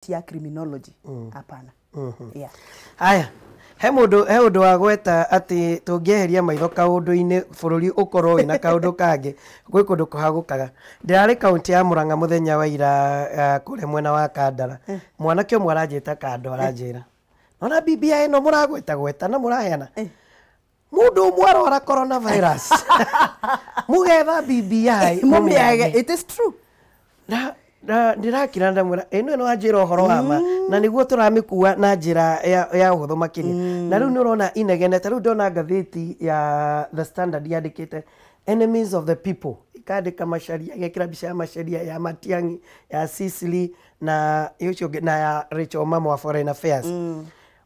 tia criminology hapana. Yeah. Haya, he mundu wa gweta ati tungieheria maitho kaundu-ini bururi ukorwo wina kaundu kangi gwi kundu kuhagukaga. Ndirari kaunti ya Murang'a muthenya wa ira kure mwena wa Kandara. Mwanake umwe aranjita kando aranjira, nona BBI ino muragweta na muraheana mundu umwe arwara coronavirus mugetha BBI mumiage. It is true. Na ndirakira ndamwira eno no ajira uhoro wama na niguo turamikua na njira ya uhuthu makiria na riu ni urona inegene ta riu ndona ngathiti ya The Standard yandikite enemies of the people ikandika macharia gekira bica ya macharia ya Matiang'i ya Sicily na yucio na ya Rachel Omamo wa Foreign Affairs.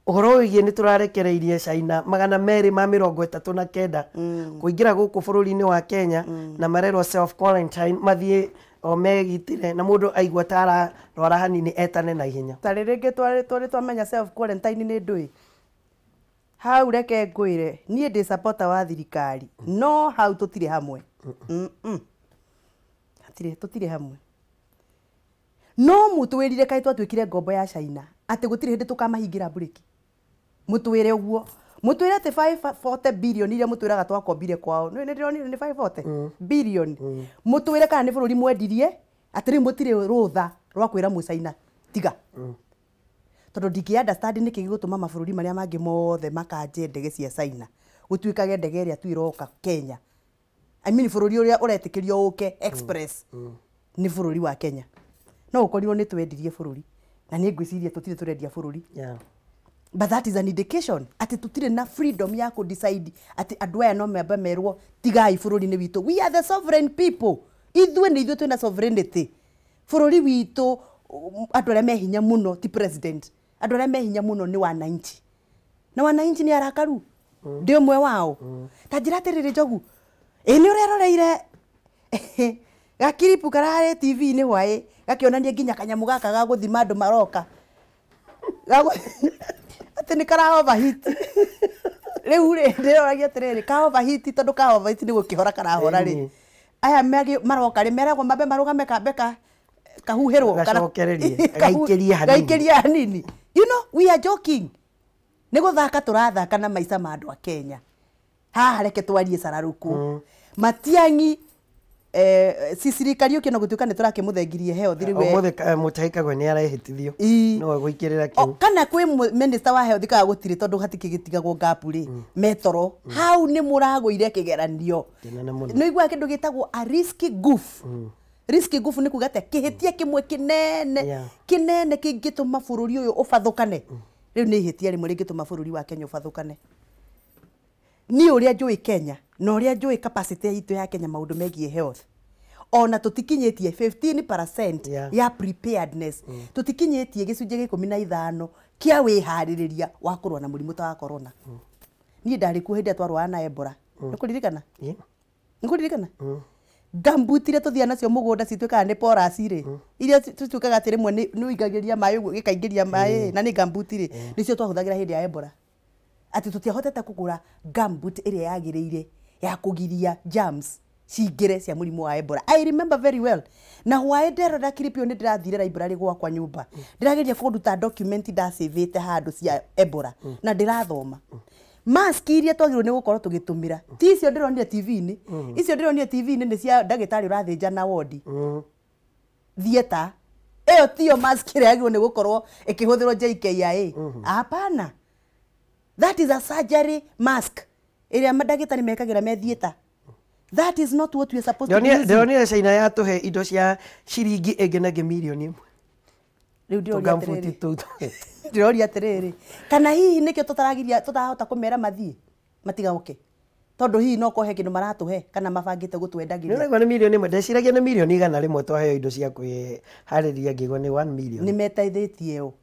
Uhoro wigie ni turarekereirie China 239 kuingira guku bururi-ini wa Kenya na marerwo self quarantine mathie o megitire na mundu aigua tara rwara hanini etane na ihenya. Tarirenge twamenya self quarantine ni ndui hau reke ngwire nie ndi supporter wa thirikari no hau tutire hamwe tutire hamwe no mutwirire kai twatwikire ngombo ya China ati gutire hindi tukamahingira buriki mutwire uguo mutwire ati 540 billion iria mutwiraga twakombire kwao ni ndironire ni 540 billion mutwire kana ni bururi mwendirie ati ri mutire rutha rwa kwira mucaina tiga tondu ndiki understand niki gigutuma mabururi maria mangi mothe makanje ndege cia China gutwikage ndege iria twiroka Kenya. I mean bururi uria uretikirio uke express ni bururi wa Kenya no ukorirwo ni twendirie bururi na ni ngwiciria tutire turendia bururi. But that is an indication ati tutire na freedom ya ku decide ati andu aya no memba merwo tigai bururi ni witu. We are the sovereign people. Ithuĩ twina sovereignty. Bururi witu andu aria mehinya muno ti president. Andu aria mehinya muno ni wananchi. Na wananchi ni arakaru. Ndio mwe wao. Ta njira atiriri Njogu. Ni ureroreire gakiripu karare TV ni hwae gakionania nginya kanyamu gaka ga guthima andu maroka. Ati ni kara overheat. Riu ndiroragia atiriri ka overheat tondu ka overheat ni gukihora karahora ri. Aya maroka ri meragwo mambe marugame kambeka kahuherwo kana gaikiria hanini. You know we are joking. Ni guthaka turathaka na maica ma andu a Kenya. Ha reke twarie sararuku. Matiang'i Sicily Kariuki no gutuika ni turakimuthengirie health riwe omothe mutaikagwe ni arehitithio no gwikirira kiu kana kwi minister wa health ka gutire tondu hatikigitigagwo gap ri metoro hau ni muragwire kigeranio no igwa kindu gitagwo a risky goof. Risky goof ni kuga ate kihitia kimwe kinene kingituma bururi uyu ubathukane riu ni ihitia rimwe ringituma bururi wa Kenya ubathukane. Ni uria njui Kenya na uria njui capacity yitu ya Kenya maundu megie health ona tutikinyitie 15% ya preparedness tutikinyitie gicunje 15 kia wihaririria wa kurwa na murimu ta wa corona. Ni ndari ku hindi atwarwa na Ebola nikuririkana nikuririkana gambutire tuthia nacio mugunda citwikaga ni porous ri iria tutwikaga ati rimwe ni uigagiria mai uguo gikaingiria mai na ni gambutire nicio twahuthagira hindi ya Ebola ati tutiahotete kugura gambut iria yagiriire ya kugiria germs cingire cia murimu wa Ebola. I remember very well. Na hwae ndero ndakiripio ni ndirathire library gwakwa nyumba ndirageria kunduta document ndasavete handu cia Ebola na ndirathoma mask iria twagirwo ni gukorwo tugitumira ti icio ndironire TV-ini icio ndironire TV-ini ni cia ndagitari urathinja na ward theater eyo tio mask iria yagirwo ni gukorwo ikihuthirwo JKIA hapana. That is a surgery mask iria madagitari mekagira me theater. That is not what we are supposed to do. Ndionire China ya tuhe indo cia ciringi engenage milioni 1 riu ndioria atiriri kana hihi nikio tutaragiria tutahota kumera mathie matigaoke tondu hihi no kohe kindu maratuhe kana mabangite gutwendagiria ni ni milioni 1 ndeciragia ni milioni 100 rimwe twaheo indo cia kwihariria ngigo ni 1 million ni metaithitie o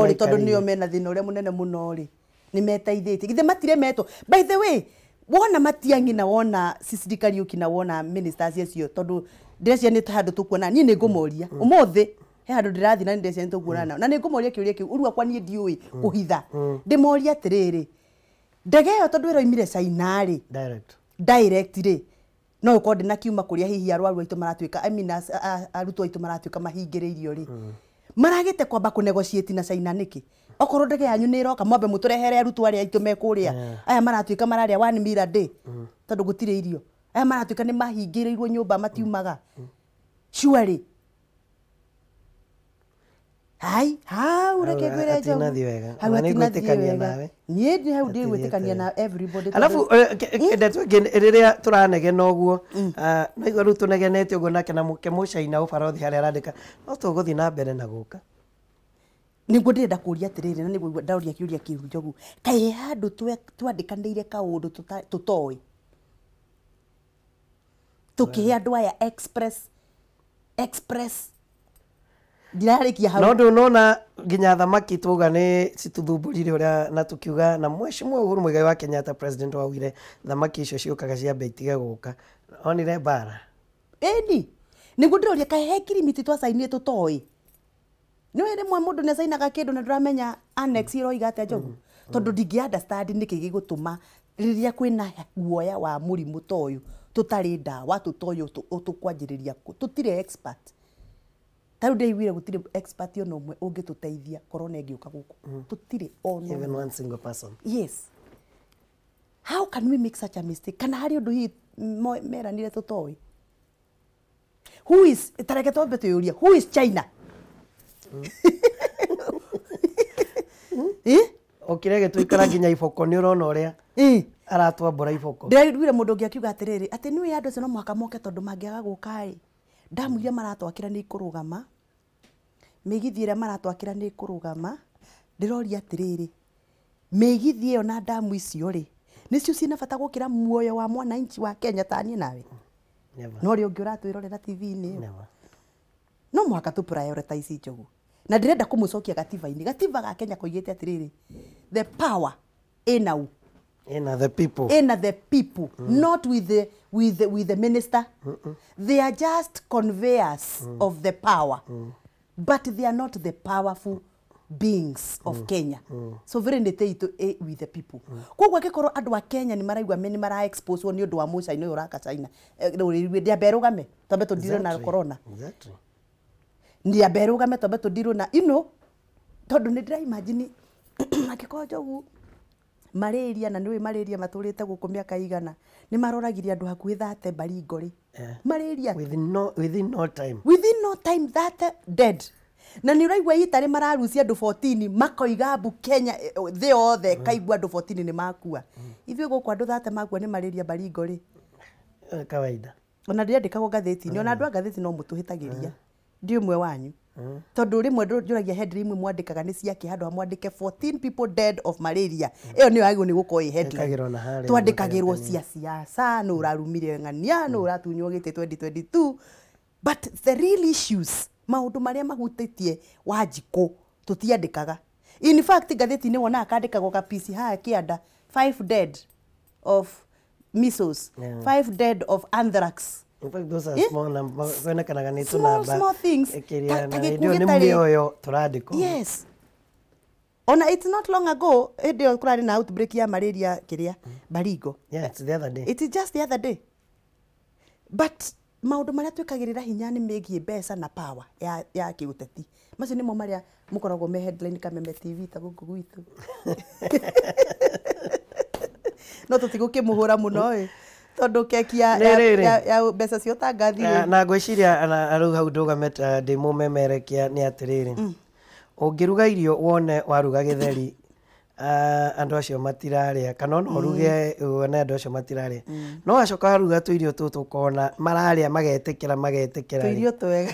ri tondu nio mena thina uria munene muno ri ni metaithitie githe matire meto. By the way wona Matiang'i na wona Sicily Kariuki na wona ministers acio tondu ndirecia ni handu tukuona ni ngumoria umuthi he handu ndirathi na ndirecia ni tukuona na ni ngumoria kiuria kiu urua kwa ni ndiui kuhitha ndimoria atiriri ndege yo tondu iroimire China ri direct ri no uko ndi na kiuma kuria hihi arwaru aitu maratwika I mean arutwo aitu maratwika mahingiriirio ri maragite kwamba ku negotiate na China niki okorwo ndege yanyu ni iroka mwambe muturehere arutwo aria aitu me kuria aya maratuika mararia 1 meal a day tondu gutire irio aya maratuika ni mahingirirwo nyumba matiumaga surely hai ureke gwire jo hau atigwitikania nawe nie ndi hau ndi gwitikania na everybody alafu riria turanegena uguo no igwa rutu negenete uguo nake na muke mucaina ubarothi haria arandika no tuguthi na mbere na guka niguo ndirenda kuria atiriri na niguo ndauria kiuria kiu njogu kae handu twandikanire kaundu tutoi tukihe andu aya express ndirarekia hau no ndunona nginya thamaki tuga ni cituthumbũrire uria na tukiuga na Mheshimiwa Uhuru Muigai wa Kenyatta president waugire thamaki icio ciukaga ciambe itige guka onire bara eni niguo ndiroria kae he kirimiti twacainire tutoi niwe rimwe mundu ne sainaga kindu na nduramenya annex iroiga atia njogu tondu ndingi understand niki gigutuma riria kwina guoya wa murimu toyu tutari ndawa tutoyo tukwanjiriria tutire expert taru ndaiguire gutire expert ono mwe ungituteithia corona ingiuka guku tutire ono even one single person yes how can we make such a mistake kana hari undu hi meranire tutoi who is tareke tombe tuyuria who is China okirege tuikara nginya iboko ni urona uria aratwambura iboko ndiriguire mundu ungi akiuga atiriri ati niwe andu acio no mwaka moke tondu mangiaga guka damu iria maratwakira ni kurugama migithi iria maratwakira ni kurugama ndiroria atiriri migithi iyo na damu icio ri nicio cina bata gukira muoyo wa mwananchi wa Kenya tani nawe no ri ungi uratwirorera TV-ini no mwaka tu prioritize njogu na ndirenda kumucokia gatiba-ini gatiba ga Kenya koigite atiriri the power enau the people not with the minister they are just conveyors of the power but they are not the powerful beings of Kenya sovereignty ito with the people kogwa gikoro andu a Kenya ni maraigwa meni mara expose ni undu wa mucaina uraka China ndia berugame tombe tundiro na corona ndia berugame tombe tundiro na tondu ni ndira imagine akiko njogu malaria na niwe malaria maturite guku miaka igana ni maroragiria andu hakuhi 30 Baringo ri malaria within no time that dead na ni uraigwa itari mararucia andu 14 makoiga abu Kenya the othe kaigwa andu 14 ni makua ithuĩ guku andu 30 makua ni malaria Baringo ri kawaida ona ndiandikagwo gatheti-ini ona andu a gatheti no mutuhitagiria ndi umwe wanyu tondu rimwe njuragia headline imwe mwandikaga ni ciake handu amwandike 14 people dead of malaria iyo niyo agwo ni guko i headline twandikagirwo cia siasa no urarumire ng'ania no uratunywo gite 2022 but the real issues maundu maria mahutitie Wanjiku tutiandikaga in fact gatheti-ini wona akandikagwo ka piece ha kianda 5 dead of measles 5 dead of anthrax. In fact, those are small numbers. Small things. Yes. Ona it's not long ago, edio kurari na outbreak ya malaria kiria Baringo. Yeah, it's the other day. It is just the other day. But maundu maria twikagirira hinya ni megie mbeca na power ya kiuteti. Macio nimo maria mukoragwo me headline kameme TV ta guku gwitu. No tutigukimuhura muno tondu keki ya mbeca cio tangathire na ngwiciria aru hau ndugameta ndi mumemerekia ni atiriri ungiruga irio wone waruga githeri andu acio matiraria kana no ruge wone andu acio matiraria no acoka waruga tu irio tu tukona mararia magetekera irio twega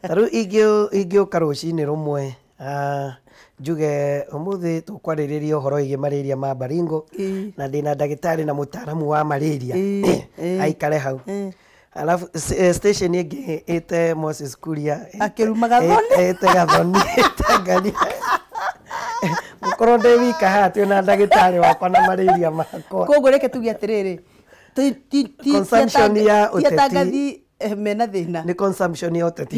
taru ingĩũka rũcinĩ rumwe njuge umuthi tukwariria uhoro igi malaria ma Baringo na ndina ndagitari na mutaaramu wa malaria aikare hau alafu station igi ite Moses Kuria akirumaga thoni ite gathoni ngari mukorwo ndi wika hati na ndagitari wakwa na malaria makwa koguo reke tuge atiriri consumption ya uteti mena thina ni consumption ya uteti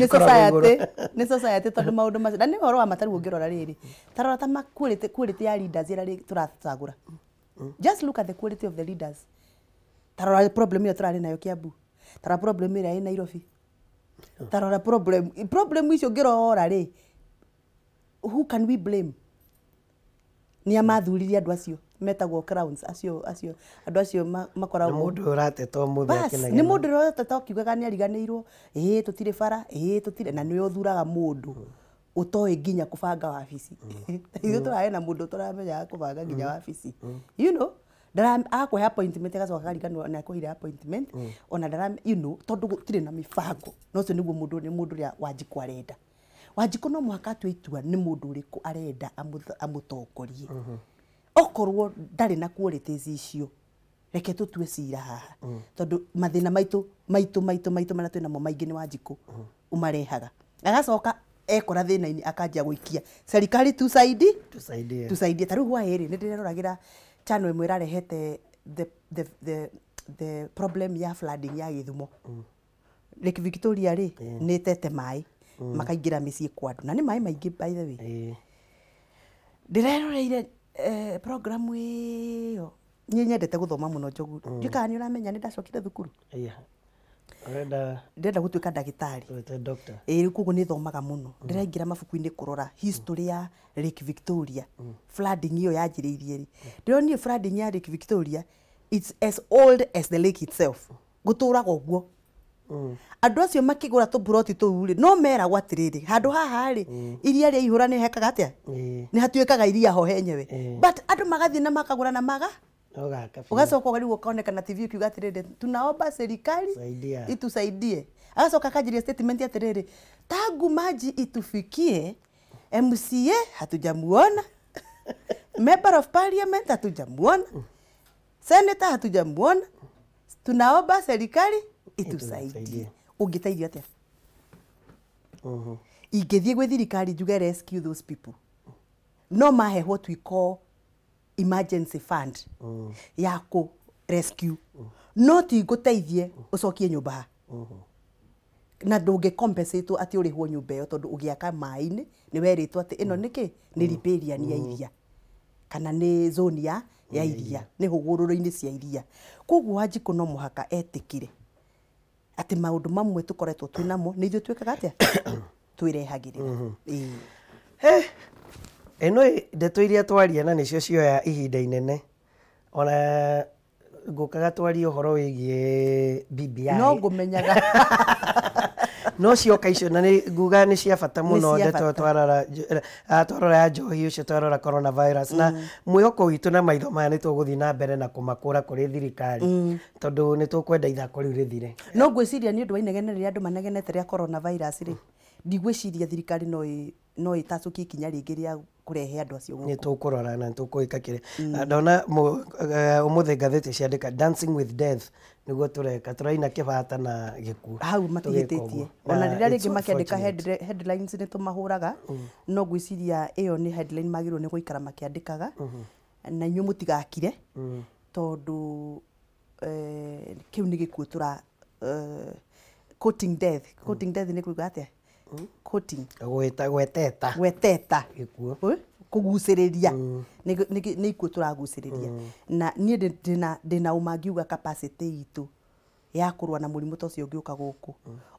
ni society tondu maundu macio na ni horo wa mataru ngirora riri tarora ta quality ya leaders ira turatagura just look at the quality of the leaders tarora problem ya turari nayo Kiambu tarora problem ira ina Nairobi tarora problem icio ngirora ri who can we blame? Ni amathuririe andu acio metagwo crowns acio andu acio makoragwo ni mundu urateta umuthi akinagena ni mundu urateta ukiugaga ni ariganirwo tutire bara tutire na ni uthuraga mundu utoe nginya kubanga wabici ithu turahe na mundu turamenya kubanga nginya wabici you know akwe appointment agacoka kariganwo na kuhire appointment ona ndara you know tondu gutire na mibango no cio niguo mundu ria Wanjiku arenda Wanjiku no mwaka twaitua ni mundu uriku arenda amutongorie okorwo ndari na qualities icio reke tutue cira haha tondu mathina maitu mana twina mo maingi ni Wanjiku umarehaga agacoka ekora thina-ini akanjia guikia serikali tusaidie taru hwa eri ni ndireroragira channel imwe irarehete the problem ya flooding ya Githumo Lake Victoria ri ni tete mai makaingira micii kwa andu na ni mai maingi by the way ndireroreire program iyo ni nyendete guthoma muno Njogu ndika ni uramenya ni ndacokire thukuru ndenda gutuika ndagitari kugu ni thomaga muno ndiraingira mabuku-ini kurora history ya Lake Victoria flooding iyo yanjiriirie ri ndironire flooding ya Lake Victoria it's as old as the lake itself guturaga uguo andu acio makigura tuburoti tuu ri no mera gwatiriri handu haha ri iria ria ihura ni hekaga atia ni hatuikaga iria ho henyewe but andu magathi na makagura na maga ugacoka ugariwo kaonekana TV ukiuga atiriri tunaomba serikali itusaidie agacoka kajiria statement atiriri tangu maji itufikie MCA hatujamuona member of parliament hatujamuona senator hatujamuona tunaomba serikali itusaidie ungitaithio atia ingithie gwe thirikari njuge rescue those people no mahe what we call emergency fund ya ku rescue no ti guteithie ucokie nyumba na ndunge compensate ati urihwo nyumba iyo tondu ugiaka mai-ini ni weritwo ati ino niki ni riparian ya iria kana ni zone ya iria ni hugururo-ini cia iria koguo Wanjiku no muhaka etikire ati maundu mamwe tukoretwo twinamo ni ithu twikaga atia twirehagirira eno ndeto iria twaria na nicio cioya ihinda inene ona ngukaga twaria uhoro wigie BBI no ngumenyaga no cioka icio na nguga ni cia bata muno ndeto twarora ya njohi ucio twarora coronavirus na mwihoko witu na maitho maya ni tuguthii na mbere na kumakura kuri thirikari tondu ni tukwenda ithako riu rithire no ngwiciria ni undu wa inegene ria andu manegenete ria coronavirus ri ndigwiciria thirikari no itacukie ikinya ringi ria kurehe andu acio ni tukurora na tukuika kire ndona umuthi ngatheti ciandika dancing with death niguo tureka turaina kibata na gikuo hau matihititie ona riria ringi makiandika headlines ni tumahuraga no gwiciria iyo ni headline magirwo ni guikara makiandikaga na inyu mutigakire tondu kiu ni gikuo tura quoting death ni kuiga atia quoting gweteta gikuo kuguciriria ni ikuo turaguciriria na nie ndina umangiuga capacity itu ya kurua na murimu tocio ngiuka guku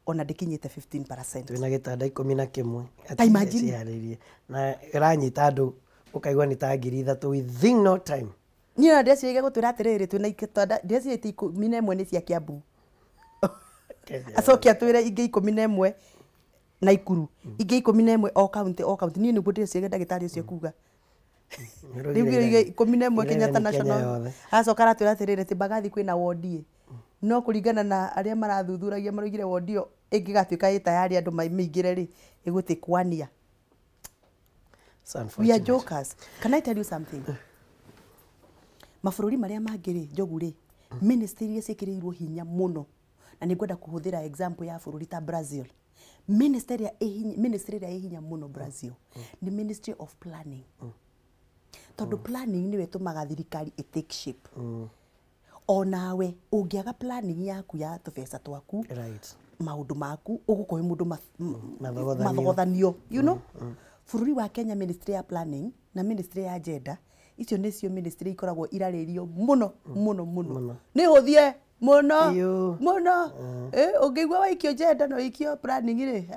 ona ndikinyite 15%. Twina gitanda 11 ati na iranyita andu ukaigwa ni ta ngiri 3 within no time. Nie na ndeciria gutwira atiriri twina gitanda ndeciria 11 ni cia Kiambu acokia twire ingi 11 na Ikuru ingi 11 o county nie niguo ndeciria ndagitari ucio kuga riu 11 Kenyatta National acoka aratwira atiriri ti Mbagathi kwina wodi no kuringana na aria marathuthuragia marugire wodi yo ingigatuika tayari andu maingire ri igutikwania. We are jokers. Can I tell you something? Mabũrũri maria mangiri Njogu ri ministry iria cikirirwo hinya muno na ningwenda kuhuthira example ya bũrũri ta Brazil. Ministry ya hinya muno Brazil ni Ministry of Planning. Tondu planning niwe tumaga thirikari take shape. Onawe ungiaga planning yaku ya tubesa twaku maundu maku ugukoe mundu mathogothanio you know. Bũrũri wa Kenya Ministry ya Planning na Ministry ya Gender icio nicio ministry ikoragwo iraririo muno ni huthie muno ungiigua waikio gender no ikio planning ri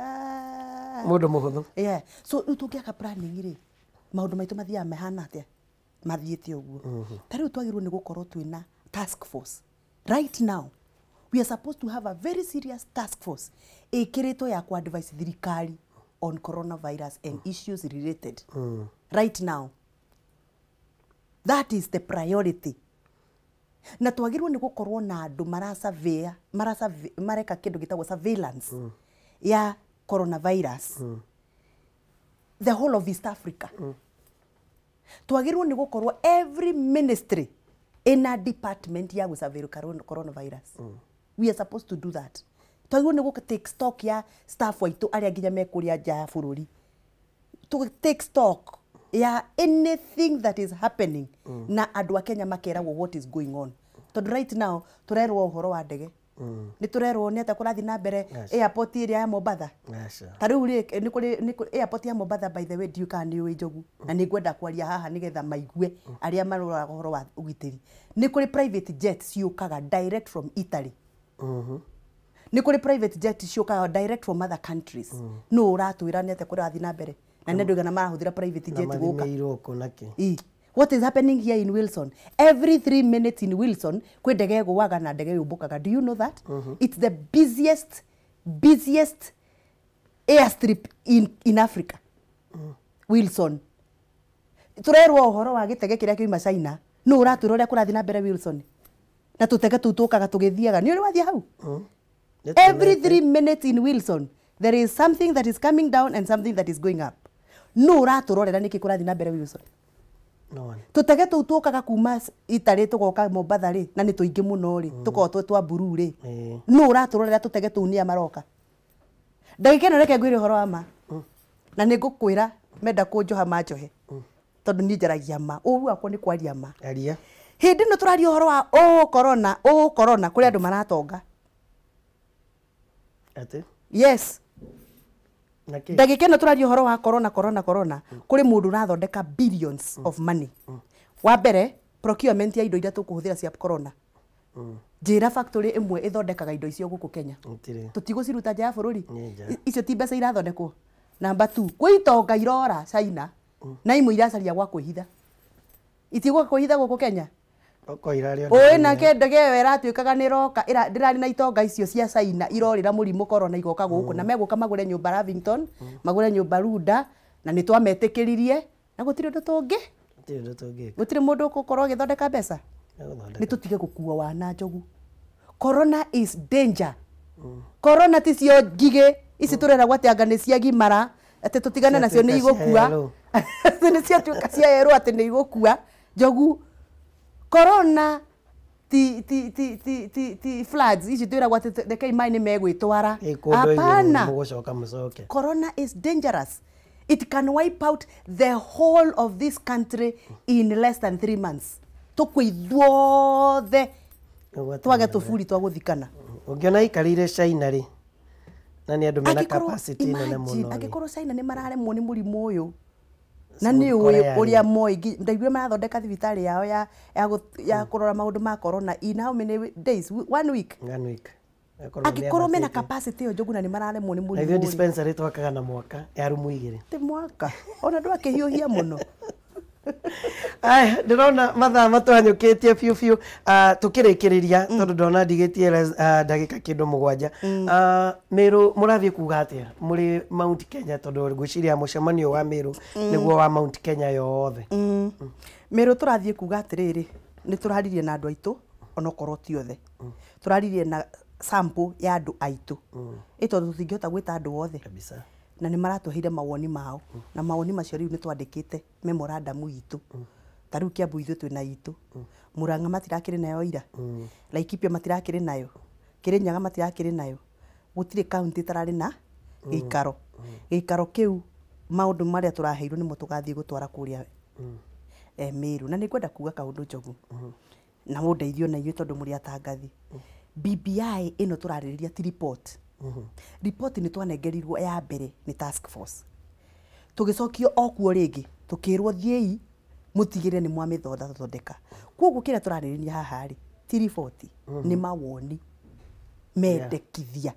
Mundu muhuthu. Yeah. So riu tungiaka planning ri maundu maitu mathiaga mehana atia mathiite uguo. Ta riu twagirwo ni gukorwo twina task force. Right now we are supposed to have a very serious task force ikiritwo ya ku advise thirikari on coronavirus and issues related. Right now. That is the priority. Na twagirwo ni gukorwo na andu mareka kindu gitagwo surveillance ya coronavirus. The whole of East Africa. Twagirwo ni gukorwo every ministry in a department ya gusurveil coronavirus. We are supposed to do that. Twagirwo ni take stock ya staff waitu aria nginya mekuria nja ya bururi. To take stock ya anything that is happening na andu a Kenya makeragwo what is going on. Tondu right now turerwo uhoro wa ndege. Ni turerwo ni ata kurathi na mbere airport iria ya Mombasa. Tariu ri ni kuri airport ya Mombasa by the way ndiuka ni wi njogu na ni ngwenda kwaria haha nigetha maigue aria marora uhoro wa ugitiri. Ni kuri private jets ciukaga direct from Italy. Ni kuri private jets ciukaga direct from other countries. No uratwira ni ata kurathi na mbere na ndio gana marahuthira private jet guka. What is happening here in Wilson? Every 3 minutes in Wilson, kwe ndege guwaga na ndege yubukaga. Do you know that? It's the busiest airstrip in Africa. Wilson. Turerwo uhoro wa gitege kiria kiuma China. No uratwira uria kurathi na mbere Wilson. Na tutege tutukaga tugithiaga. Ni uri wathia hau? Every 3 minutes in Wilson, there is something that is coming down and something that is going up. No uraturorera niki kurathi na mbere Wilson. Tutege tutukaga kuma Italy tugoka Mombasa ri na ni tuingi muno ri tuko twa buru ri no uraturorera tutege tunia maroka ndagika no reke ngwire horo ama na ni ngukwira menda kunjoha majohe tondu ni njaragia ma uru akwa ni kwaria ma aria hindi no turaria horo wa corona kuri andu maratonga ate yes ndagika no turaria horo wa corona kuri mundu rathondeka billions of money. Wa mbere procurement ya indo iria tukuhuthira cia corona. Njira factory imwe ithondekaga indo icio guku Kenya. Tutiguciruta nja ya bururi. Icio ti mbeca irathondekwo. Number 2, kwitonga irora China na imwe iracaria gwa kwihitha. Itigwa kwihitha guku Kenya. Oe na ndege yo iratuikaga ni roka ndirari na itonga icio cia China irorira murimu corona igoka guku na meguka magure nyumba Lavington magure nyumba Ruda na ni twametikiririe na gutire ndu tungi gutire mundu gukorwo githondeka mbeca ni tutige gukua wana njogu. Corona is danger. Corona ti cio ngige ici turera gwatianga ni cia gimara ati tutigane nacio ni igukua ni cia tuka cia yero ati ni igukua njogu. Corona ti floods ici twiragwa reke imani megwitwara hapana. Corona is dangerous. It can wipe out the whole of this country in less than 3 months. Tukwithuothe twage tufuri twaguthikana ungiona ikarire China ri na ni andu mena capacity nene muno akikorwo China ni mararemwo ni murimu uyu na ni uria moigi ndaigwe marathondeka thibitari yao ya kurora maundu ma corona in how many days? 1 week. Akikorwo mena capacity yo njogu na ni mararemwo ni murimu uyu dispensary twakaga na mwaka ya rumu igiri ti mwaka ona ndu akihiuhia muno. Ai ndirona mathaa matwanyukitie fiu tukirikiriria tondu ndona ndigitie ndagika kindu 7 Meru murathie kuga atia muri Mount Kenya tondu ngwiciria mucemanio wa Meru niguo wa Mount Kenya yothe. Meru turathie kuga atiriri ni turaririe na andu aitu ona korwo ti othe turaririe na sample ya andu aitu tondu tutingihota gwita andu othe kabisa na ni maratuheire mawoni mao na mawoni macio riu ni twandikite memorandum itu tariu Kiambu ithu twina itu Murang'a matirakire nayo ira Laikipia matirakire nayo Kirinyaga matirakire nayo gutire county tarari na gikaro kiu maundu maria turaheirwo ni mutugathie gutwara kuria Meru na ni kwenda kuga kaundu njogu na mundeithio na inyuĩ tondu muri atangathi BBI ino turaririria ti report. Report ni twanengerirwo ya mbere ni task force tugicokio okuo ringi tukirwo thiei mutigire ni mwamithonda tuthondeka koguo kira turaririria haha ri ti report ni mawoni mendekithia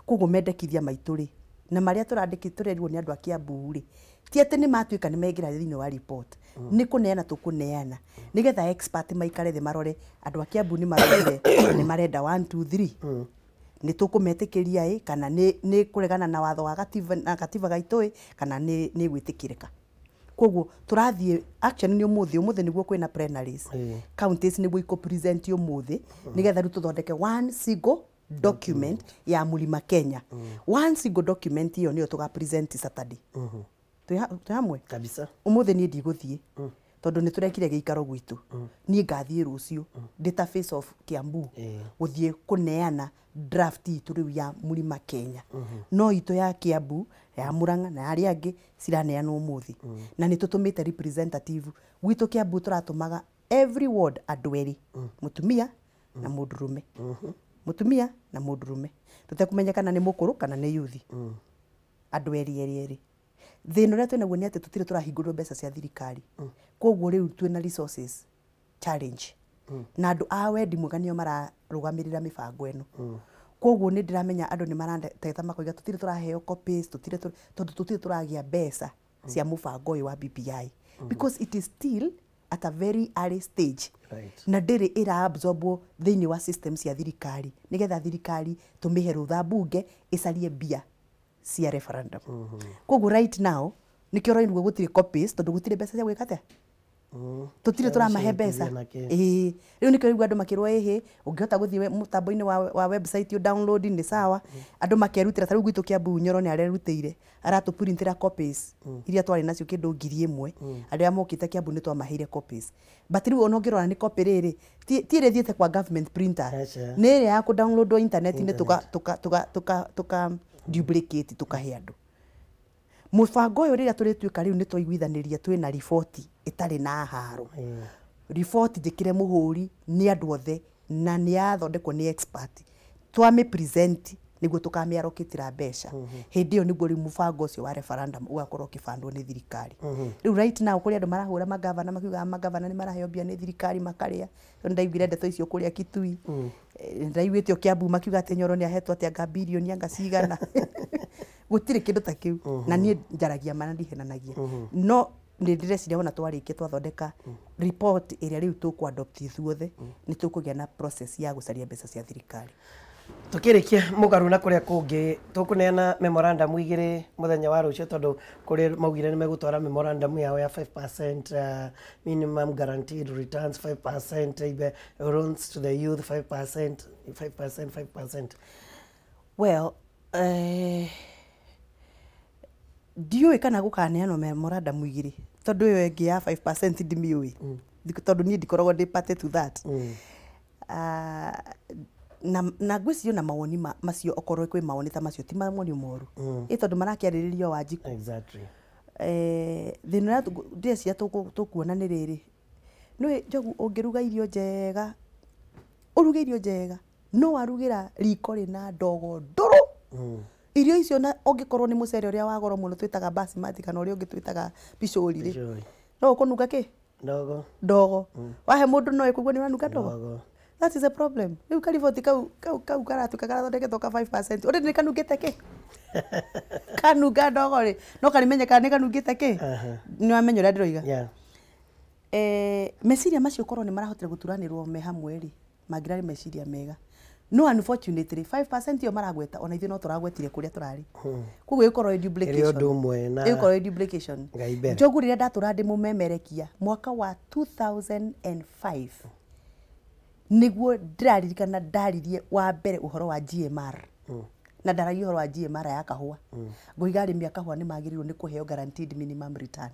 koguo mendekithia maituri na maria turandiki turerirwo ni andu a Kiambu ri ti ati ni matuika ni megira thiini wa report ni kuneana tukuneana nigetha expert maikare the marore andu a Kiambu ni marore ni marenda 1 2 3 ni tukumetikiria kana ni kuregana na watho wa gatiba gaitoi kana ni gwitikirika koguo turathie action ni umuthi niguo kwina plenaries counties niguo iko present umuthi nigetha ru tuthondeke one single document ya Mulima Kenya one single document iyo niyo tuga present Saturday tuhamwe kabisa umuthi ni ndiguthie tondu ni turekire giikaro gwitu ni ngathie rucio database of Kiambu guthie kuneana draft itu riu ya Mulima Kenya no ito ya Kiambu ya Murang'a na ari angi ciraneana umuthi na ni tutumite representative gwitu Kiambu turatumaga every ward adweri mutumia na mundurume mutumia na mundurume tutekumenyekana ni mukuru kana ni yuthi adweri eri thina uria twina guo ni ati tutire turahingurwo mbeca cia thirikari koguo riu twina resources challenge na andu a wendi mwega nio mararugamirira mibango eno koguo ni ndiramenya andu ni marandeta makoiga tutire turaheo copies tutire turagia mbeca cia mubango uyu wa BBI because it is still at a very early stage na ndiri ira absorbo thiini wa systems ya thirikari nigetha thirikari tumihe rutha bunge icarie bia cia referendum koguo right now nikio roinwo gutire copies tondu gutire mbeca cia gwika atia tutire turamahe mbeca riu nikio riu andu makirwo ungihota guthie mutambo-ini wa website yo download ni sawa andu makerutira tariu gwitu Kiambu Nyoro ni arerutire aratu printira copies iria twari nacio kindu 1000 andu ya mokite Kiambu ni twamaheire copies but riu ono ngirona ni copy riri ti ri thiete kwa government printer ni ri ya ku download o internet ni tuka duplicate tukahe andu mubango uyu riria turituika riu ni twaiguithaniria twina report itari na haro report jikire muhuri ni andu othe na ni athondekwo ni expert twame present niguo tukamiarokitira mbeca hindi iyo niguo riu mubango ucio wa referendum ugakorwo kibandwo ni thirikari riu right now kuri andu marahura magavana makiuga magavana ni maraheo bia ni thirikari makaria ndaiguire ndeto icio kuria Kitui ndaiguite Kiambu makiuga ati Nyoro ni ahetwo atia nga bilioni anga cigana gutire kindu ta kiu na nie njaragia mana ndihenanagia no ni ndireciria ona twarikie twathondeka report iria riu tuku adopt ithuothe ni tukugia na process ya gucaria mbeca cia thirikari tukirikia mugaru na kuria kungi tukuneana memorandum igire muthenya wa rucio tondu kuri maugire ni megutwara memorandum yao ya 5% minimum guaranteed returns 5% loans to the youth 5% well diyo kana gukaneano memorandum igire tondu yo engi ya 5% ndimiui tondu ni ndikoragwo ndi part to that na gwiciyo na mawoni macio okorwo kwi mawoni ta macio ti mawoni moru tondu marakiariririo Wanjiku exactly thina ndecia tukuona ni riri no Njogu ungiruga irio njega uruge irio njega no warugira riko rina ndogo nduru irio icio na ungikorwo ni mucere uria wa goro muno twitaga basmati kana uria ungi twitaga pishori ri no ukununga ki ndogo wahe mundu no ikugwa ni wanuga ndogo that is a problem riu kariboti kau karatu karathondeke toka 5% uri ni kanungite ki kanuga ndogo ri no karimenyeka ni kanungite ki ni wamenyo ria ndiroiga meciria macio korwo ni marahotire guturanirwo me hamwe ri magirari meciria mega no unfortunately 5% yo maragweta ona ithu no turagwetire kuria turari kuguo ikorwo duplication Njogu riria ndatura ndi mumemerekia mwaka wa 2005 niguo ndiraririkana ndaririe wa mbere uhoro wa GMR na ndaragia uhoro wa GMR ya kahua ngoiga arimi a kahua ni magirirwo ni kuheo guaranteed minimum return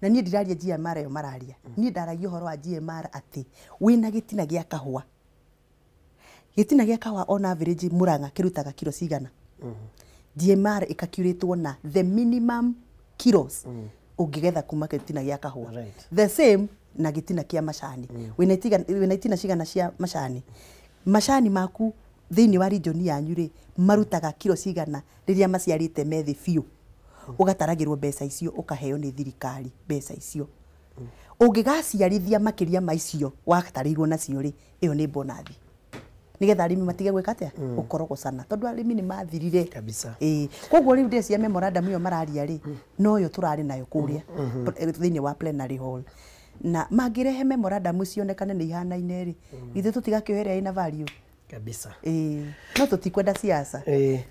na nie ndiraria GMR yo mararia nie ndaragia uhoro wa GMR ati wina gitina gia kahua on average Murang'a kirutaga kilo cigana GMR ikacuratwo na the minimum kilos ungigetha kuma gitina gia kahua the same na gitina kia macani wina itina cigana cia macani maku thiini wa region yanyu ri marutaga kilo cigana riria maciarite methi fiu ugataragirwo mbeca icio ukaheo ni thirikari mbeca icio ungigaciarithia makiria maicio watarirwo nacio ri iyo ni bonathi nigetha arimi matige gwika atia ukorogocana tondu arimi ni mathirire kabisa koguo riu ndia cia memorandum iyo mararia ri no yo turari nayo kuria thiini wa plenary hall na magirehe memorandum cionekane ni ihanaine ri ithe tutigakioheria ina value kabisa no tutikwenda siasa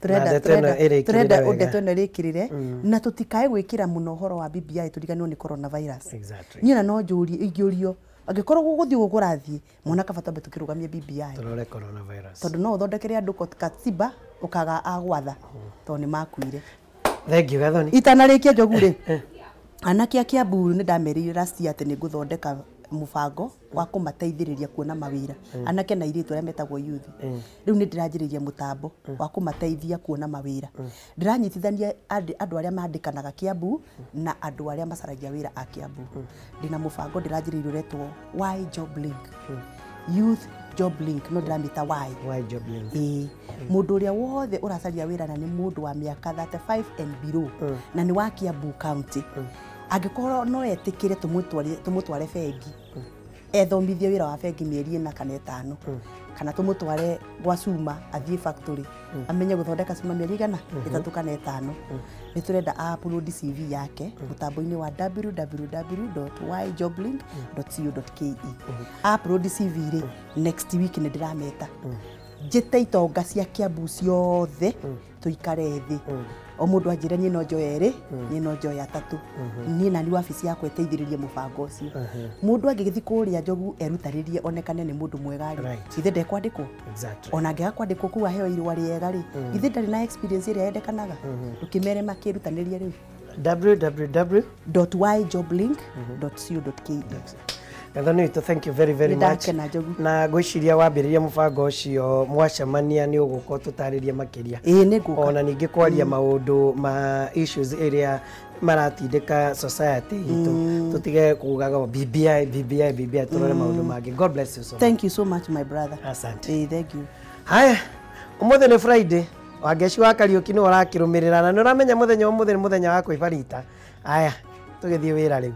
turenda undeto ino rikirire na tutikae gwikira muno horo wa BBI turiganio ni coronavirus nyina no njuri ingiurio angikorwo guguthi gukurathie mwana kabatambe tukirugamia BBI turore coronavirus tondu no uthondekere andu katiba ukaga agwatha to ni makuire thank you gathoni itanarikia njogu ri anake Kiambu ni ndamerire last year ati ni nguthondeka mubango wa kumateithiriria kuona mawira anake na iritu aria metagwo youth riu ni ndiranjiriria mutambo wa kumateithia kuona mawira ndiranyitithania andu aria mandikanaga Kiambu na andu aria macaragia wira a Kiambu ndina mubango ndiranjiriria uretwo why job link youth job link no ndiramita why job link mundu uria wothe uracaria wira na ni mundu wa miaka 35 and below na ni wa Kiambu county angikorwo no etikire tumutware bengi ethomithie wira wa bengi mieri ina kana 5 kana tumutware gwa cuma athie factory amenye guthondeka cuma mieri igana 3 kana 5 ni turenda upload CV yake mutambo-ini wa www.yjoblink.co.ke upload CV ri next week ni ndirameta njite itonga cia Kiambu ciothe tuikare thi o mundu anjire ni no njoeri ni no njoya 3 ni nani wabici ya kweteithiriria mubango ucio mundu angigithi kuria njogu erutaririe onekane ni mundu mwega ri ithe ndekwandikwo ona ngiga kwandikwo ku aheo irwa riega ri ithe ndari na experience iria yendekanaga ukimere makirutanirie riu www.yjoblink.co.ke Gathoni to thank you very much na gwiciria wambiriria mubango ucio mwacemania ni uguko tutariria makiria ni guka ona ningi kwaria maundu ma issues area maratindika society itu tutige kugaga BBI turore maundu mangi. God bless you so much. Thank you so much my brother. Asante. Thank you. Haya umuthe ni Friday wageci wa Kariuki ni urakirumirira na ni uramenya muthenya umuthi ni muthenya wa kwibarita. Haya tugithie wira riu.